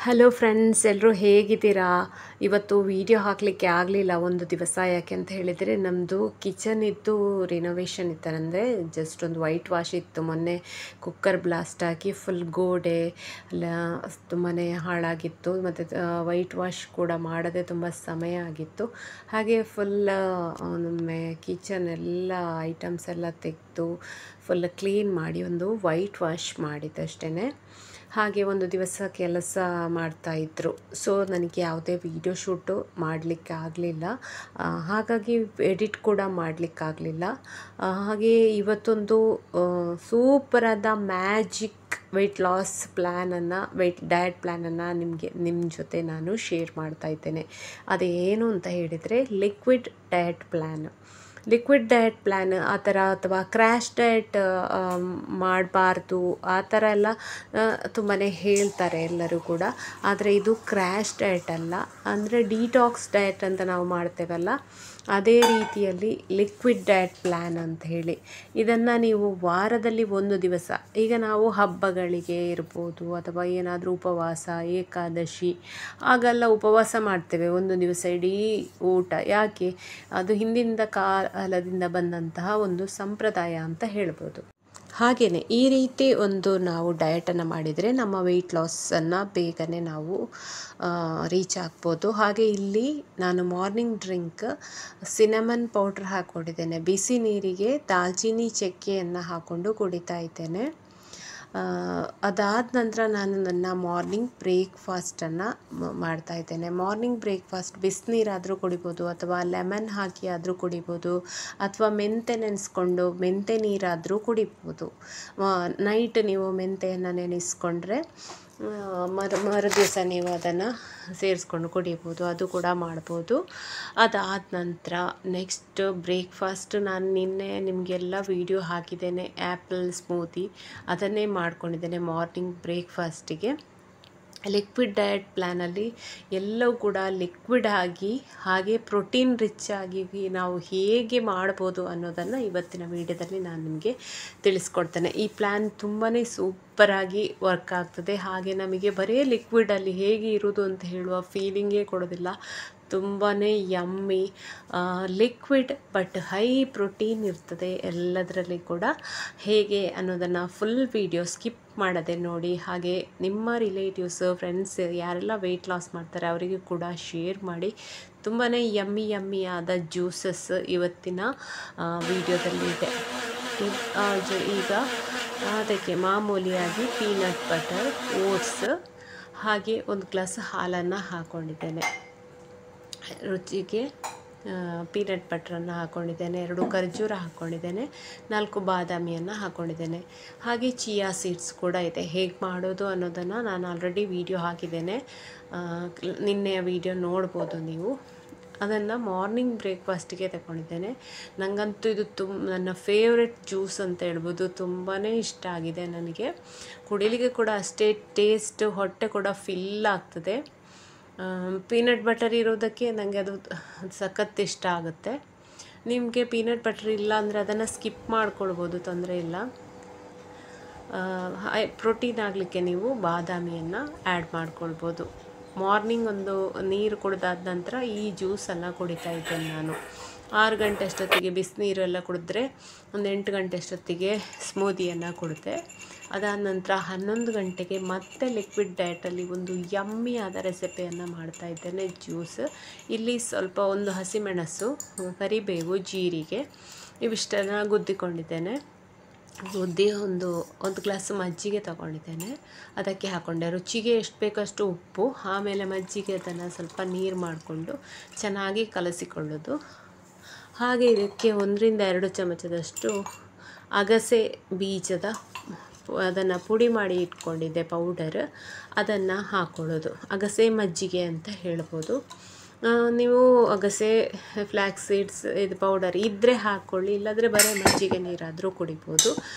Hello friends, ಎಲ್ಲರೂ ಹೇಗಿದ್ದೀರಾ? ಇವತ್ತು ವಿಡಿಯೋ ಹಾಕಲಿಕ್ಕೆ ಆಗಲಿಲ್ಲ ಒಂದು ದಿವಸ. ಯಾಕೆ ಅಂತ ಹೇಳಿದರೆ ನಮ್ಮದು ಕಿಚನ್ ಇತ್ತು, ರಿನೋವೇಷನ್ ಇತ್ತು. ಜಸ್ಟ್ ಒಂದು ವೈಟ್ ವಾಶ್ ಇತ್ತು. ಮೊನ್ನೆ ಕುಕ್ಕರ್ ಬ್ಲಾಸ್ಟ್ ಆಗಿ ಫುಲ್ ಗೋಡೆ ಎಲ್ಲ ತುಂಬಾ ಹಾಳಾಗಿತ್ತು. ಮತ್ತು ವೈಟ್ ವಾಶ್ ಕೂಡ ಮಾಡದೆ ತುಂಬ ಸಮಯ ಆಗಿತ್ತು. ಹಾಗೆ ಫುಲ್ ಒಮ್ಮೆ ಕಿಚನ್ ಎಲ್ಲ ಐಟಮ್ಸ್ ಎಲ್ಲ ತೆಗೆದು ಫುಲ್ ಕ್ಲೀನ್ ಮಾಡಿ ಒಂದು ವೈಟ್ ವಾಶ್ ಮಾಡಿದ್ದಷ್ಟೇ. ಹಾಗೆ ಒಂದು ದಿವಸ ಕೆಲಸ ಮಾಡ್ತಾಯಿದ್ರು. ಸೊ ನನಗೆ ಯಾವುದೇ ವಿಡಿಯೋ ಶೂಟು ಮಾಡಲಿಕ್ಕೆ ಆಗಲಿಲ್ಲ, ಹಾಗಾಗಿ ಎಡಿಟ್ ಕೂಡ ಮಾಡಲಿಕ್ಕಾಗಲಿಲ್ಲ. ಹಾಗೆ ಇವತ್ತೊಂದು ಸೂಪರಾದ ಮ್ಯಾಜಿಕ್ ವೆಯ್ಟ್ ಲಾಸ್ ಪ್ಲ್ಯಾನನ್ನು, ಡಯಟ್ ಪ್ಲ್ಯಾನನ್ನು ನಿಮ್ಮ ಜೊತೆ ನಾನು ಶೇರ್ ಮಾಡ್ತಾ ಇದ್ದೇನೆ. ಅದೇನು ಅಂತ ಹೇಳಿದರೆ liquid diet plan. Liquid diet plan ಆ ಥರ, ಅಥವಾ ಕ್ರ್ಯಾಶ್ ಡಯಟ್ ಮಾಡಬಾರ್ದು ಆ ಥರ ಎಲ್ಲ ತುಂಬಾ ಹೇಳ್ತಾರೆ ಎಲ್ಲರೂ ಕೂಡ. ಆದರೆ ಇದು ಕ್ರ್ಯಾಶ್ ಡಯಟ್ ಅಲ್ಲ, ಅಂದರೆ ಡಿಟಾಕ್ಸ್ ಡಯಟ್ ಅಂತ ನಾವು ಮಾಡ್ತೇವಲ್ಲ, ಅದೇ ರೀತಿಯಲ್ಲಿ ಲಿಕ್ವಿಡ್ ಡಯಟ್ ಪ್ಲ್ಯಾನ್ ಅಂತ ಹೇಳಿ. ಇದನ್ನು ನೀವು ವಾರದಲ್ಲಿ ಒಂದು ದಿವಸ, ಈಗ ನಾವು ಹಬ್ಬಗಳಿಗೆ ಇರ್ಬೋದು ಅಥವಾ ಏನಾದರೂ ಉಪವಾಸ, ಏಕಾದಶಿ ಆಗೆಲ್ಲ ಉಪವಾಸ ಮಾಡ್ತೇವೆ ಒಂದು ದಿವಸ ಇಡೀ ಊಟ. ಯಾಕೆ? ಅದು ಹಿಂದಿನ ಕಾಲದಿಂದ ಬಂದಂತಹ ಒಂದು ಸಂಪ್ರದಾಯ ಅಂತ ಹೇಳ್ಬೋದು. ಹಾಗೆಯೇ ಈ ರೀತಿ ಒಂದು ನಾವು ಡಯಟನ್ನು ಮಾಡಿದರೆ ನಮ್ಮ ವೆಯ್ಟ್ ಲಾಸನ್ನು ಬೇಗನೆ ನಾವು ರೀಚ್ ಆಗ್ಬೋದು. ಹಾಗೆ ಇಲ್ಲಿ ನಾನು ಮಾರ್ನಿಂಗ್ ಡ್ರಿಂಕ್ ಸಿನಮನ್ ಪೌಡ್ರ್ ಹಾಕ್ಕೊಂಡಿದ್ದೇನೆ. ಬಿಸಿ ನೀರಿಗೆ ದಾಲ್ಚಿನ್ನಿ ಚಕ್ಕೆಯನ್ನು ಹಾಕ್ಕೊಂಡು ಕುಡಿತಾ ಇದ್ದೇನೆ. ಅದಾದ ನಂತರ ನಾನು ನನ್ನ ಮಾರ್ನಿಂಗ್ ಬ್ರೇಕ್ಫಾಸ್ಟನ್ನು ಮಾಡ್ತಾಯಿದ್ದೇನೆ. ಮಾರ್ನಿಂಗ್ ಬ್ರೇಕ್ಫಾಸ್ಟ್ ಬಿಸಿನೀರಾದರೂ ಕುಡಿಬೋದು, ಅಥವಾ ಲೆಮನ್ ಹಾಕಿ ಆದರೂ ಕುಡಿಬೋದು, ಅಥವಾ ಮೆಂತೆ ನೆನೆಸ್ಕೊಂಡು ಮೆಂತೆ ನೀರಾದರೂ ಕುಡಿಬೋದು. ನೈಟ್ ನೀವು ಮೆಂತೆಯನ್ನು ನೆನೆಸ್ಕೊಂಡ್ರೆ ಮರು ದಿವಸ ನೀವು ಅದನ್ನು ಸೇರಿಸ್ಕೊಂಡು ಕುಡಿಬೋದು, ಅದು ಕೂಡ ಮಾಡ್ಬೋದು. ಅದಾದ ನಂತರ ನೆಕ್ಸ್ಟ್ ಬ್ರೇಕ್ಫಾಸ್ಟ್ ನಾನು ನಿನ್ನೆ ನಿಮಗೆಲ್ಲ ವಿಡಿಯೋ ಹಾಕಿದ್ದೇನೆ. ಆ್ಯಪಲ್ ಸ್ಮೂತಿ ಅದನ್ನೇ ಮಾಡ್ಕೊಂಡಿದ್ದೇನೆ ಮಾರ್ನಿಂಗ್ ಬ್ರೇಕ್ಫಾಸ್ಟಿಗೆ. ಲಿಕ್ವಿಡ್ ಡಯಟ್ ಪ್ಲ್ಯಾನಲ್ಲಿ ಎಲ್ಲವೂ ಕೂಡ ಲಿಕ್ವಿಡ್ ಆಗಿ, ಹಾಗೆ ಪ್ರೋಟೀನ್ ರಿಚ್ ಆಗಿ ನಾವು ಹೇಗೆ ಮಾಡ್ಬೋದು ಅನ್ನೋದನ್ನು ಇವತ್ತಿನ ವಿಡಿಯೋದಲ್ಲಿ ನಾನು ನಿಮಗೆ ತಿಳಿಸ್ಕೊಡ್ತೇನೆ. ಈ ಪ್ಲ್ಯಾನ್ ತುಂಬಾ ಸೂಪರಾಗಿ ವರ್ಕ್ ಆಗ್ತದೆ. ಹಾಗೆ ನಮಗೆ ಬರೀ ಲಿಕ್ವಿಡಲ್ಲಿ ಹೇಗೆ ಇರೋದು ಅಂತ ಹೇಳುವ ಫೀಲಿಂಗೇ ಕೊಡೋದಿಲ್ಲ. ತುಂಬಾ yummy liquid but high protein ಇರ್ತದೆ ಎಲ್ಲದರಲ್ಲಿ ಕೂಡ. ಹೇಗೆ ಅನ್ನೋದನ್ನು ಫುಲ್ ವಿಡಿಯೋ ಸ್ಕಿಪ್ ಮಾಡದೆ ನೋಡಿ. ಹಾಗೆ ನಿಮ್ಮ ರಿಲೇಟಿವ್ಸ್, ಫ್ರೆಂಡ್ಸ್ ಯಾರೆಲ್ಲ ವೆಯ್ಟ್ ಲಾಸ್ ಮಾಡ್ತಾರೆ ಅವರಿಗೂ ಕೂಡ ಶೇರ್ ಮಾಡಿ. ತುಂಬಾ ಯಮ್ಮಿ ಆದ ಜ್ಯೂಸಸ್ ಇವತ್ತಿನ ವಿಡಿಯೋದಲ್ಲಿದೆ. ಈಗ ಅದಕ್ಕೆ ಮಾಮೂಲಿಯಾಗಿ ಪೀನಟ್ ಬಟರ್, ಓಟ್ಸ್, ಹಾಗೆ ಒಂದು ಗ್ಲಾಸ್ ಹಾಲನ್ನು ಹಾಕ್ಕೊಂಡಿದ್ದೇನೆ. ರುಚಿಗೆ ಪೀನಟ್ ಬಟ್ರನ್ನು ಹಾಕ್ಕೊಂಡಿದ್ದೇನೆ, 2 ಖರ್ಜೂರ ಹಾಕ್ಕೊಂಡಿದ್ದೇನೆ, 4 ಬಾದಾಮಿಯನ್ನು ಹಾಕ್ಕೊಂಡಿದ್ದೇನೆ. ಹಾಗೆ ಚಿಯಾ ಸೀಡ್ಸ್ ಕೂಡ ಇದೆ. ಹೇಗೆ ಮಾಡೋದು ಅನ್ನೋದನ್ನು ನಾನು ಆಲ್ರೆಡಿ ವಿಡಿಯೋ ಹಾಕಿದ್ದೇನೆ, ನಿನ್ನೆಯ ವಿಡಿಯೋ ನೋಡ್ಬೋದು ನೀವು. ಅದನ್ನು ಮಾರ್ನಿಂಗ್ ಬ್ರೇಕ್ಫಾಸ್ಟಿಗೆ ತಗೊಂಡಿದ್ದೇನೆ. ನನಗಂತೂ ಇದು ನನ್ನ ಫೇವ್ರೆಟ್ ಜ್ಯೂಸ್ ಅಂತ ಹೇಳ್ಬೋದು. ತುಂಬಾ ಇಷ್ಟ ಆಗಿದೆ ನನಗೆ. ಕುಡಿಲಿಕ್ಕೆ ಕೂಡ ಅಷ್ಟೇ ಟೇಸ್ಟ್, ಹೊಟ್ಟೆ ಕೂಡ ಫಿಲ್ ಆಗ್ತದೆ. ಪೀನಟ್ ಬಟರ್ ಇರೋದಕ್ಕೆ ನನಗೆ ಅದು ಸಖತ್ ಇಷ್ಟ ಆಗುತ್ತೆ. ನಿಮಗೆ ಪೀನಟ್ ಬಟರ್ ಇಲ್ಲ ಅಂದರೆ ಅದನ್ನು ಸ್ಕಿಪ್ ಮಾಡ್ಕೊಳ್ಬೋದು, ತೊಂದರೆ ಇಲ್ಲ. ಪ್ರೋಟೀನ್ ಆಗಲಿಕ್ಕೆ ನೀವು ಬಾದಾಮಿಯನ್ನು ಆ್ಯಡ್ ಮಾಡ್ಕೊಳ್ಬೋದು. ಮಾರ್ನಿಂಗ್ ಒಂದು ನೀರು ಕುಡಿದಾದ ನಂತರ ಈ ಜ್ಯೂಸನ್ನು ಕುಡಿತಾ ಇದ್ದೇನೆ ನಾನು. 6 ಗಂಟೆ ಅಷ್ಟೊತ್ತಿಗೆ ಬಿಸಿನೀರೆಲ್ಲ ಕುಡಿದ್ರೆ ಒಂದು 8 ಗಂಟೆ ಅಷ್ಟೊತ್ತಿಗೆ ಸ್ಮೂದಿಯನ್ನು ಕುಡಿದೆ. ಅದಾದ ನಂತರ 11 ಗಂಟೆಗೆ ಮತ್ತೆ ಲಿಕ್ವಿಡ್ ಡಯಟಲ್ಲಿ ಒಂದು ಯಮ್ಮಿ ಆದ ರೆಸಿಪಿಯನ್ನು ಮಾಡ್ತಾ ಇದ್ದೇನೆ, ಜ್ಯೂಸ್. ಇಲ್ಲಿ ಸ್ವಲ್ಪ ಒಂದು ಹಸಿಮೆಣಸು, ಕರಿಬೇವು, ಜೀರಿಗೆ ಇವಿಷ್ಟನ್ನು ಗುದ್ದಿಕೊಂಡಿದ್ದೇನೆ. ಗುದ್ದಿ ಒಂದು ಗ್ಲಾಸ್ ಮಜ್ಜಿಗೆ ತಗೊಂಡಿದ್ದೇನೆ, ಅದಕ್ಕೆ ಹಾಕ್ಕೊಂಡೆ. ರುಚಿಗೆ ಎಷ್ಟು ಬೇಕಷ್ಟು ಉಪ್ಪು, ಆಮೇಲೆ ಮಜ್ಜಿಗೆ ಅದನ್ನು ಸ್ವಲ್ಪ ನೀರು ಮಾಡಿಕೊಂಡು ಚೆನ್ನಾಗಿ ಕಲಸಿಕೊಳ್ಳೋದು. ಹಾಗೆ ಇದಕ್ಕೆ 1-2 ಚಮಚದಷ್ಟು ಅಗಸೆ ಬೀಜದ ಅದನ್ನು ಪುಡಿ ಮಾಡಿ ಇಟ್ಕೊಂಡಿದ್ದೆ ಪೌಡರ್, ಅದನ್ನು ಹಾಕ್ಕೊಳ್ಳೋದು. ಅಗಸೆ ಮಜ್ಜಿಗೆ ಅಂತ ಹೇಳ್ಬೋದು. ನೀವು ಅಗಸೆ, ಫ್ಲ್ಯಾಕ್ಸ್ ಸೀಡ್ಸ್ ಇದು ಪೌಡರ್ ಇದ್ದರೆ ಹಾಕ್ಕೊಳ್ಳಿ, ಇಲ್ಲಾಂದರೆ ಬರೀ ಮಜ್ಜಿಗೆ ನೀರಾದರೂ ಕುಡಿಬೋದು.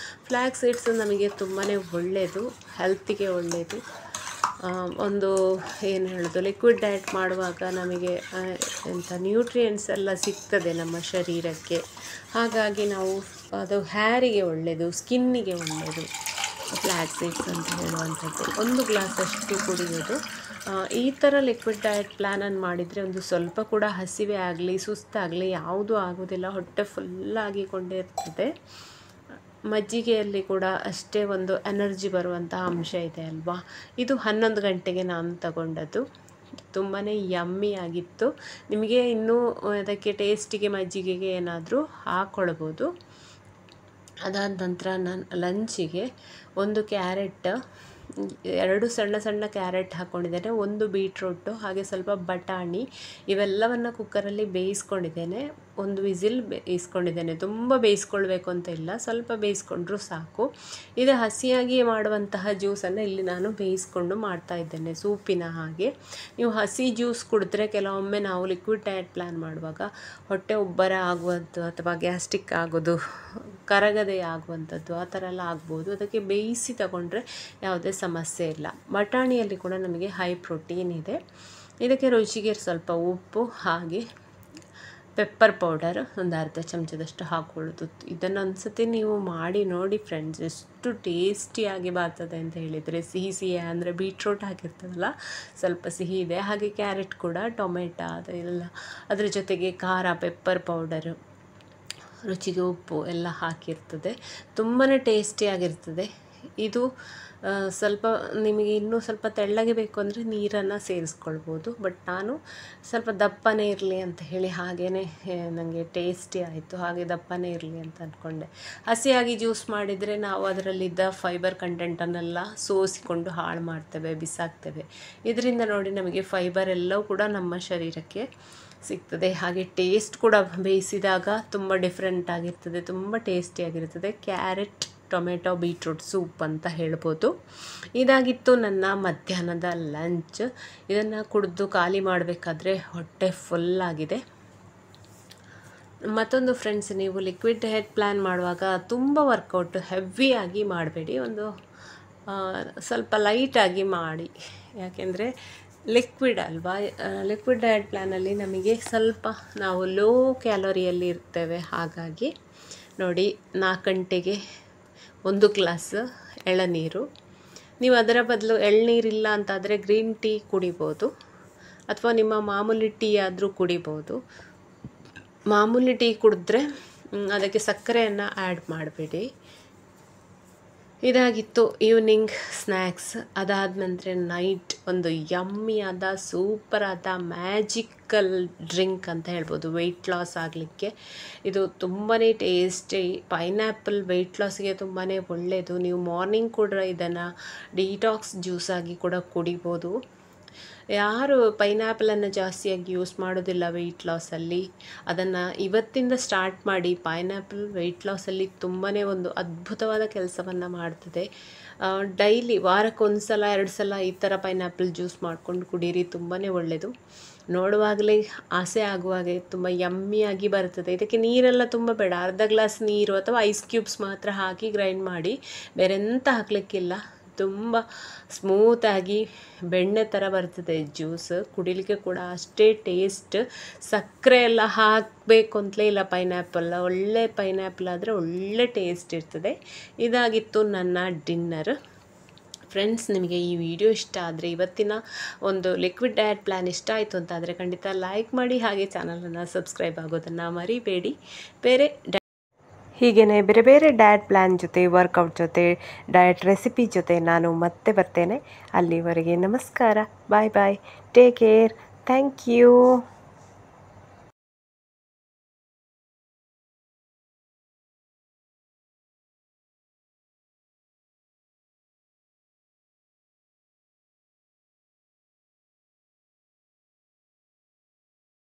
ಫ್ಲ್ಯಾಕ್ಸ್ ಸೀಡ್ಸ್ ನಮಗೆ ತುಂಬಾ ಒಳ್ಳೆಯದು, ಹೆಲ್ತಿಗೆ ಒಳ್ಳೆಯದು. ಒಂದು ಏನು ಹೇಳೋದು, ಲಿಕ್ವಿಡ್ ಡಯಟ್ ಮಾಡುವಾಗ ನಮಗೆ ನ್ಯೂಟ್ರಿಯೆಂಟ್ಸ್ ಎಲ್ಲ ಸಿಗ್ತದೆ ನಮ್ಮ ಶರೀರಕ್ಕೆ. ಹಾಗಾಗಿ ನಾವು ಅದು ಹೇರಿಗೆ ಒಳ್ಳೆಯದು, ಸ್ಕಿನ್ನಿಗೆ ಒಳ್ಳೆಯದು. ಫ್ಲ್ಯಾಕ್ ಸೀಡ್ಸ್ ಅಂತ ಹೇಳುವಂಥದ್ದು 1 ಗ್ಲಾಸಷ್ಟು ಕುಡಿಯೋದು. ಈ ಥರ ಲಿಕ್ವಿಡ್ ಡಯಟ್ ಪ್ಲ್ಯಾನನ್ನು ಮಾಡಿದರೆ ಒಂದು ಸ್ವಲ್ಪ ಕೂಡ ಹಸಿವೆ ಆಗಲಿ ಸುಸ್ತಾಗಲಿ ಯಾವುದೂ ಆಗೋದಿಲ್ಲ. ಹೊಟ್ಟೆ ಫುಲ್ಲಾಗಿಕೊಂಡೇ ಇರ್ತದೆ. ಮಜ್ಜಿಗೆಯಲ್ಲಿ ಕೂಡ ಅಷ್ಟೇ ಒಂದು ಎನರ್ಜಿ ಬರುವಂತಹ ಅಂಶ ಇದೆ ಅಲ್ವಾ. ಇದು 11 ಗಂಟೆಗೆ ನಾನು ತಗೊಂಡದ್ದು. ತುಂಬಾ ಯಮ್ಮಿ ಆಗಿತ್ತು. ನಿಮಗೆ ಇನ್ನೂ ಅದಕ್ಕೆ ಟೇಸ್ಟಿಗೆ ಮಜ್ಜಿಗೆಗೆ ಏನಾದರೂ ಹಾಕ್ಕೊಳ್ಬೋದು. ಅದಾದ ನಂತರ ನಾನು ಲಂಚಿಗೆ 1 ಕ್ಯಾರೆಟ್, 2 ಸಣ್ಣ ಸಣ್ಣ ಕ್ಯಾರೆಟ್ ಹಾಕ್ಕೊಂಡಿದ್ದೇನೆ, 1 ಬೀಟ್ರೂಟು, ಹಾಗೆ ಸ್ವಲ್ಪ ಬಟಾಣಿ ಇವೆಲ್ಲವನ್ನು ಕುಕ್ಕರಲ್ಲಿ ಬೇಯಿಸ್ಕೊಂಡಿದ್ದೇನೆ. 1 ವಿಸಿಲ್ ಬೇಯಿಸ್ಕೊಂಡಿದ್ದೇನೆ. ತುಂಬ ಬೇಯಿಸ್ಕೊಳ್ಬೇಕು ಅಂತ ಇಲ್ಲ, ಸ್ವಲ್ಪ ಬೇಯಿಸ್ಕೊಂಡ್ರೂ ಸಾಕು. ಇದು ಹಸಿಯಾಗಿ ಮಾಡುವಂತಹ ಜ್ಯೂಸನ್ನು ಇಲ್ಲಿ ನಾನು ಬೇಯಿಸ್ಕೊಂಡು ಮಾಡ್ತಾಯಿದ್ದೇನೆ, ಸೂಪಿನ ಹಾಗೆ. ನೀವು ಹಸಿ ಜ್ಯೂಸ್ ಕುಡಿದ್ರೆ ಕೆಲವೊಮ್ಮೆ ನಾವು ಲಿಕ್ವಿಡ್ ಡಯಟ್ ಪ್ಲ್ಯಾನ್ ಮಾಡುವಾಗ ಹೊಟ್ಟೆ ಉಬ್ಬರ ಆಗುವಂಥದ್ದು ಅಥವಾ ಗ್ಯಾಸ್ಟ್ರಿಕ್ ಆಗೋದು, ಕರಗದೆ ಆಗುವಂಥದ್ದು ಆ ಥರ ಎಲ್ಲ ಆಗ್ಬೋದು. ಅದಕ್ಕೆ ಬೇಯಿಸಿ ತಗೊಂಡ್ರೆ ಯಾವುದೇ ಸಮಸ್ಯೆ ಇಲ್ಲ. ಬಟಾಣಿಯಲ್ಲಿ ಕೂಡ ನಮಗೆ ಹೈ ಪ್ರೋಟೀನ್ ಇದೆ. ಇದಕ್ಕೆ ರುಚಿಗೆ ಸ್ವಲ್ಪ ಉಪ್ಪು ಹಾಗೆ ಪೆಪ್ಪರ್ ಪೌಡರ್ ಒಂದು ಅರ್ಧ ಚಮಚದಷ್ಟು ಹಾಕ್ಕೊಳ್ಳೋದು. ಇದನ್ನು ಒಂದು ಸತಿ ನೀವು ಮಾಡಿ ನೋಡಿ ಫ್ರೆಂಡ್ಸ್, ಎಷ್ಟು ಟೇಸ್ಟಿಯಾಗಿ ಬರ್ತದೆ ಅಂತ ಹೇಳಿದರೆ. ಸಿಹಿ ಸಿಹಿ ಅಂದರೆ ಬೀಟ್ರೂಟ್ ಹಾಕಿರ್ತದಲ್ಲ, ಸ್ವಲ್ಪ ಸಿಹಿ ಇದೆ. ಹಾಗೆ ಕ್ಯಾರೆಟ್ ಕೂಡ, ಟೊಮೆಟೊ ಅದೆಲ್ಲ, ಅದರ ಜೊತೆಗೆ ಖಾರ, ಪೆಪ್ಪರ್ ಪೌಡರು, ರುಚಿಗೆ ಉಪ್ಪು ಎಲ್ಲ ಹಾಕಿರ್ತದೆ. ತುಂಬಾ ಟೇಸ್ಟಿಯಾಗಿರ್ತದೆ. ಇದು ಸ್ವಲ್ಪ ನಿಮಗೆ ಇನ್ನೂ ಸ್ವಲ್ಪ ತೆಳ್ಳಗೆ ಬೇಕು ಅಂದರೆ ನೀರನ್ನು ಸೇರಿಸ್ಕೊಳ್ಬೋದು. ಬಟ್ ನಾನು ಸ್ವಲ್ಪ ದಪ್ಪನೇ ಇರಲಿ ಅಂತ ಹೇಳಿ ಹಾಗೇ ನನಗೆ ಟೇಸ್ಟಿ ಆಯಿತು, ಹಾಗೆ ದಪ್ಪನೇ ಇರಲಿ ಅಂತ ಅಂದ್ಕೊಂಡೆ. ಹಸಿಯಾಗಿ ಜ್ಯೂಸ್ ಮಾಡಿದರೆ ನಾವು ಅದರಲ್ಲಿದ್ದ ಫೈಬರ್ ಕಂಟೆಂಟನ್ನೆಲ್ಲ ಸೋಸಿಕೊಂಡು ಹಾಳು ಮಾಡ್ತೇವೆ, ಬಿಸಾಕ್ತೇವೆ. ಇದರಿಂದ ನೋಡಿ ನಮಗೆ ಫೈಬರ್ ಎಲ್ಲವೂ ಕೂಡ ನಮ್ಮ ಶರೀರಕ್ಕೆ ಸಿಗ್ತದೆ. ಹಾಗೆ ಟೇಸ್ಟ್ ಕೂಡ ಬೇಯಿಸಿದಾಗ ತುಂಬ ಡಿಫ್ರೆಂಟ್ ಆಗಿರ್ತದೆ, ತುಂಬ ಟೇಸ್ಟಿಯಾಗಿರ್ತದೆ. ಕ್ಯಾರೆಟ್, ಟೊಮೆಟೊ, ಬೀಟ್ರೂಟ್ ಸೂಪ್ ಅಂತ ಹೇಳ್ಬೋದು. ಇದಾಗಿತ್ತು ನನ್ನ ಮಧ್ಯಾಹ್ನದ ಲಂಚ್. ಇದನ್ನು ಕುಡಿದು ಖಾಲಿ ಮಾಡಬೇಕಾದ್ರೆ ಹೊಟ್ಟೆ ಫುಲ್ಲಾಗಿದೆ. ಮತ್ತೊಂದು ಫ್ರೆಂಡ್ಸ್, ನೀವು ಲಿಕ್ವಿಡ್ ಡಯಟ್ ಪ್ಲ್ಯಾನ್ ಮಾಡುವಾಗ ತುಂಬ ವರ್ಕೌಟ್ ಹೆವಿಯಾಗಿ ಮಾಡಬೇಡಿ, ಒಂದು ಸ್ವಲ್ಪ ಲೈಟಾಗಿ ಮಾಡಿ. ಯಾಕೆಂದರೆ ಲಿಕ್ವಿಡ್ ಅಲ್ವಾ. ಲಿಕ್ವಿಡ್ ಡಯಟ್ ಪ್ಲ್ಯಾನಲ್ಲಿ ನಮಗೆ ಸ್ವಲ್ಪ ನಾವು ಲೋ ಕ್ಯಾಲೋರಿಯಲ್ಲಿ ಇರ್ತೇವೆ. ಹಾಗಾಗಿ ನೋಡಿ, 4 ಗಂಟೆಗೆ 1 ಗ್ಲಾಸ್ ಎಳನೀರು. ನೀವು ಅದರ ಬದಲು ಎಳ್ನೀರಿಲ್ಲ ಅಂತಾದರೆ ಗ್ರೀನ್ ಟೀ ಕುಡಿಬೋದು, ಅಥವಾ ನಿಮ್ಮ ಮಾಮೂಲಿ ಟೀ ಆದರೂ ಕುಡಿಬೋದು. ಮಾಮೂಲಿ ಟೀ ಕುಡಿದ್ರೆ ಅದಕ್ಕೆ ಸಕ್ಕರೆಯನ್ನು ಆ್ಯಡ್ ಮಾಡಬೇಡಿ. ಇದಾಗಿತ್ತು ಈವ್ನಿಂಗ್ ಸ್ನ್ಯಾಕ್ಸ್. ಅದಾದ ನಂತರ ನೈಟ್ ಒಂದು ಯಮ್ಮಿಯಾದ ಸೂಪರಾದ ಮ್ಯಾಜಿಕಲ್ ಡ್ರಿಂಕ್ ಅಂತ ಹೇಳ್ಬೋದು, ವೆಯ್ಟ್ ಲಾಸ್ ಆಗಲಿಕ್ಕೆ. ಇದು ತುಂಬಾ ಟೇಸ್ಟಿ. ಪೈನಾಪಲ್ ವೆಯ್ಟ್ ಲಾಸ್ಗೆ ತುಂಬಾ ಒಳ್ಳೆಯದು. ನೀವು ಮಾರ್ನಿಂಗ್ ಕೂಡ ಇದನ್ನು ಡಿಟಾಕ್ಸ್ ಜ್ಯೂಸಾಗಿ ಕೂಡ ಕುಡಿಬೋದು. ಯಾರು ಪೈನಾಪಲನ್ನು ಜಾಸ್ತಿಯಾಗಿ ಯೂಸ್ ಮಾಡೋದಿಲ್ಲ ವೆಯ್ಟ್ ಲಾಸಲ್ಲಿ, ಅದನ್ನು ಇವತ್ತಿಂದ ಸ್ಟಾರ್ಟ್ ಮಾಡಿ. ಪೈನಾಪಲ್ ವೆಯ್ಟ್ ಲಾಸಲ್ಲಿ ತುಂಬಾ ಒಂದು ಅದ್ಭುತವಾದ ಕೆಲಸವನ್ನು ಮಾಡ್ತದೆ. ಡೈಲಿ ವಾರಕ್ಕೊಂದು ಸಲ 2 ಸಲ ಈ ಥರ ಪೈನಾಪಲ್ ಜ್ಯೂಸ್ ಮಾಡ್ಕೊಂಡು ಕುಡೀರಿ, ತುಂಬಾ ಒಳ್ಳೆಯದು. ನೋಡುವಾಗಲೇ ಆಸೆ ಆಗುವಾಗೆ ತುಂಬ ಯಮ್ಮಿಯಾಗಿ ಬರ್ತದೆ. ಇದಕ್ಕೆ ನೀರೆಲ್ಲ ತುಂಬ ಬೇಡ, ಅರ್ಧ ಗ್ಲಾಸ್ ನೀರು ಅಥವಾ ಐಸ್ ಕ್ಯೂಬ್ಸ್ ಮಾತ್ರ ಹಾಕಿ ಗ್ರೈಂಡ್ ಮಾಡಿ, ಬೇರೆ ಎಂತ ಹಾಕಲಿಕ್ಕಿಲ್ಲ. ತುಂಬ ಸ್ಮೂತಾಗಿ ಬೆಣ್ಣೆ ಥರ ಬರ್ತದೆ ಜ್ಯೂಸ್. ಕುಡಿಲಿಕ್ಕೆ ಕೂಡ ಅಷ್ಟೇ ಟೇಸ್ಟ್. ಸಕ್ಕರೆ ಎಲ್ಲ ಹಾಕಬೇಕು ಅಂತಲೇ ಇಲ್ಲ. ಪೈನಾಪಲ್ ಒಳ್ಳೆ ಪೈನಾಪಲ್ ಆದರೆ ಒಳ್ಳೆ ಟೇಸ್ಟ್ ಇರ್ತದೆ. ಇದಾಗಿತ್ತು ನನ್ನ ಡಿನ್ನರ್. ಫ್ರೆಂಡ್ಸ್, ನಿಮಗೆ ಈ ವಿಡಿಯೋ ಇಷ್ಟ ಆದರೆ, ಇವತ್ತಿನ ಒಂದು ಲಿಕ್ವಿಡ್ ಡಯಟ್ ಪ್ಲ್ಯಾನ್ ಇಷ್ಟ ಆಯಿತು ಅಂತಾದರೆ ಖಂಡಿತ ಲೈಕ್ ಮಾಡಿ, ಹಾಗೆ ಚಾನಲನ್ನು ಸಬ್ಸ್ಕ್ರೈಬ್ ಆಗೋದನ್ನು ಮರಿಬೇಡಿ. ಹೀಗೇ ಬೇರೆ ಬೇರೆ ಡಯಟ್ ಪ್ಲ್ಯಾನ್ ಜೊತೆ, ವರ್ಕೌಟ್ ಜೊತೆ, ಡಯಟ್ ರೆಸಿಪಿ ಜೊತೆ ನಾನು ಮತ್ತೆ ಬರ್ತೇನೆ. ಅಲ್ಲಿವರೆಗೆ ನಮಸ್ಕಾರ, ಬಾಯ್ ಬಾಯ್, ಟೇಕ್ ಕೇರ್, ಥ್ಯಾಂಕ್ ಯು.